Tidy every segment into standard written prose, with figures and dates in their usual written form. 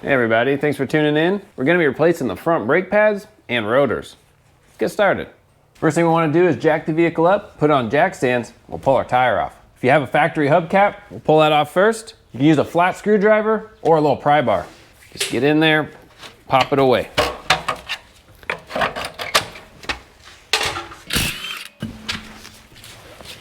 Hey everybody, thanks for tuning in. We're going to be replacing the front brake pads and rotors. Let's get started. First thing we want to do is jack the vehicle up, put it on jack stands, we'll pull our tire off. If you have a factory hubcap, we'll pull that off first. You can use a flat screwdriver or a little pry bar. Just get in there, pop it away.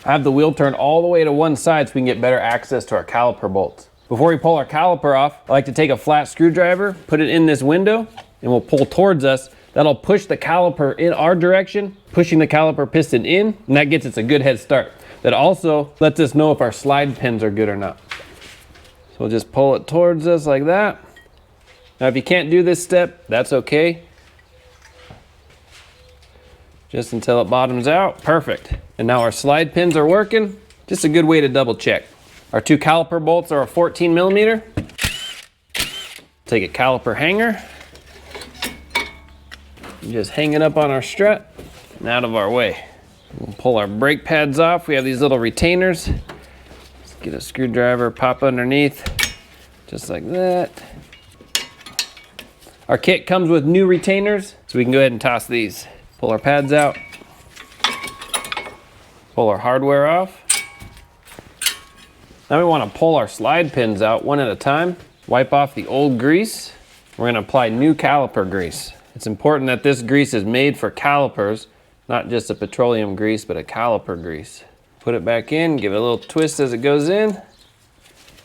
Have the wheel turned all the way to one side so we can get better access to our caliper bolts. Before we pull our caliper off, I like to take a flat screwdriver, put it in this window, and we'll pull towards us. That'll push the caliper in our direction, pushing the caliper piston in, and that gets us a good head start. That also lets us know if our slide pins are good or not. So we'll just pull it towards us like that. Now if you can't do this step, that's okay. Just until it bottoms out, perfect. And now our slide pins are working. Just a good way to double check. Our two caliper bolts are a 14 millimeter. Take a caliper hanger. Just hang it up on our strut and out of our way. We'll pull our brake pads off. We have these little retainers. Let's get a screwdriver, pop underneath, just like that. Our kit comes with new retainers, so we can go ahead and toss these. Pull our pads out. Pull our hardware off. Now we want to pull our slide pins out one at a time. Wipe off the old grease. We're going to apply new caliper grease. It's important that this grease is made for calipers, not just a petroleum grease, but a caliper grease. Put it back in, give it a little twist as it goes in.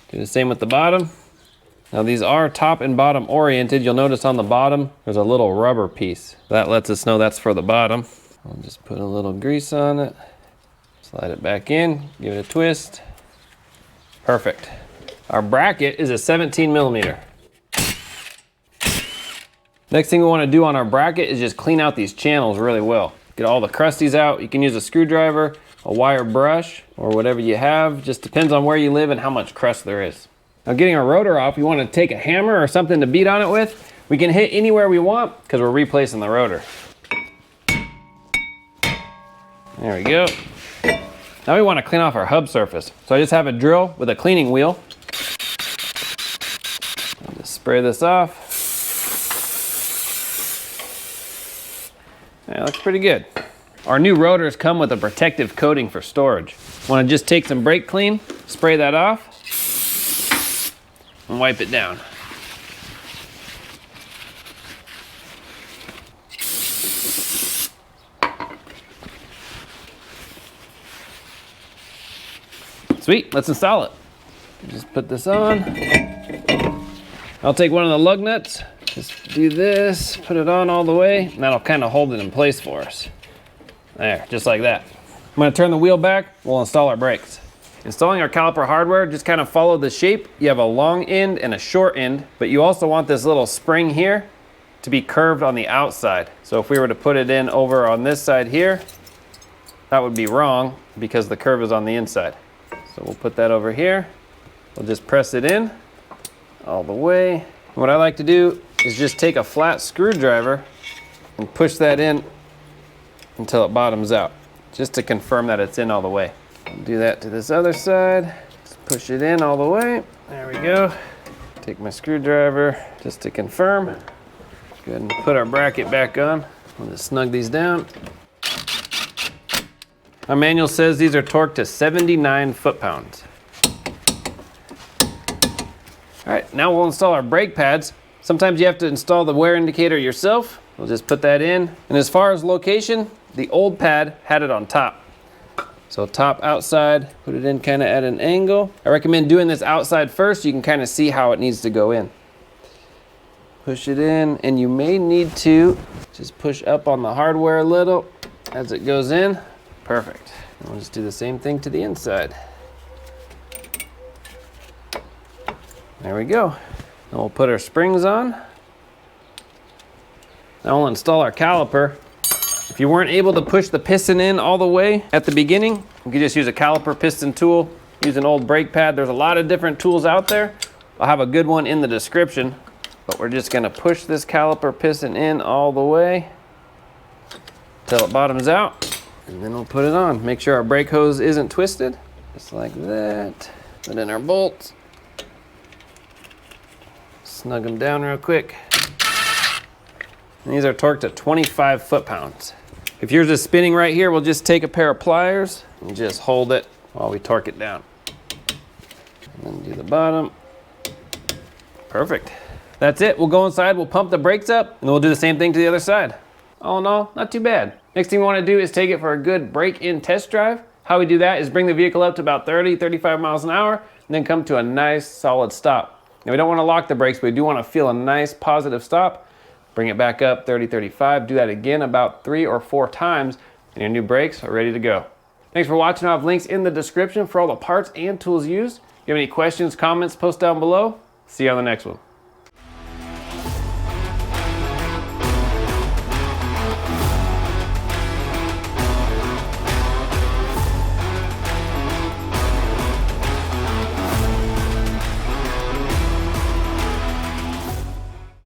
Do the same with the bottom. Now these are top and bottom oriented. You'll notice on the bottom, there's a little rubber piece. That lets us know that's for the bottom. I'll just put a little grease on it. Slide it back in, give it a twist. Perfect. Our bracket is a 17 millimeter. Next thing we want to do on our bracket is just clean out these channels really well. Get all the crusties out. You can use a screwdriver, a wire brush, or whatever you have. Just depends on where you live and how much crust there is. Now getting our rotor off, you want to take a hammer or something to beat on it with. We can hit anywhere we want because we're replacing the rotor. There we go. Now we want to clean off our hub surface. So I just have a drill with a cleaning wheel. I'll just spray this off. Yeah, looks pretty good. Our new rotors come with a protective coating for storage. Want to just take some brake clean, spray that off, and wipe it down. Sweet, let's install it. Just put this on. I'll take one of the lug nuts, just do this, put it on all the way, and that'll kind of hold it in place for us. There, just like that. I'm gonna turn the wheel back, we'll install our brakes. Installing our caliper hardware, just kind of follow the shape. You have a long end and a short end, but you also want this little spring here to be curved on the outside. So if we were to put it in over on this side here, that would be wrong because the curve is on the inside. So we'll put that over here. We'll just press it in all the way. What I like to do is just take a flat screwdriver and push that in until it bottoms out, just to confirm that it's in all the way. I'll do that to this other side. Just push it in all the way. There we go. Take my screwdriver just to confirm. Go ahead and put our bracket back on. We'll just snug these down. Our manual says these are torqued to 79 foot-pounds. All right, now we'll install our brake pads. Sometimes you have to install the wear indicator yourself. We'll just put that in. And as far as location, the old pad had it on top. So top outside, put it in kind of at an angle. I recommend doing this outside first so you can kind of see how it needs to go in. Push it in, and you may need to just push up on the hardware a little as it goes in. Perfect. And we'll just do the same thing to the inside. There we go. Then we'll put our springs on. Now we'll install our caliper. If you weren't able to push the piston in all the way at the beginning, you can just use a caliper piston tool, use an old brake pad. There's a lot of different tools out there. I'll have a good one in the description, but we're just gonna push this caliper piston in all the way until it bottoms out. And then we'll put it on. Make sure our brake hose isn't twisted, just like that. Put in our bolts. snug them down real quick. And these are torqued at 25 foot-pounds. If yours is spinning right here, we'll just take a pair of pliers and just hold it while we torque it down. And then do the bottom. Perfect. That's it. We'll go inside, we'll pump the brakes up, and then we'll do the same thing to the other side. All in all, not too bad. Next thing we want to do is take it for a good break-in test drive. How we do that is bring the vehicle up to about 30, 35 miles an hour, and then come to a nice solid stop. Now we don't want to lock the brakes, but we do want to feel a nice positive stop. Bring it back up 30, 35. Do that again about 3 or 4 times, and your new brakes are ready to go. Thanks for watching. I'll have links in the description for all the parts and tools used. If you have any questions, comments, post down below. See you on the next one.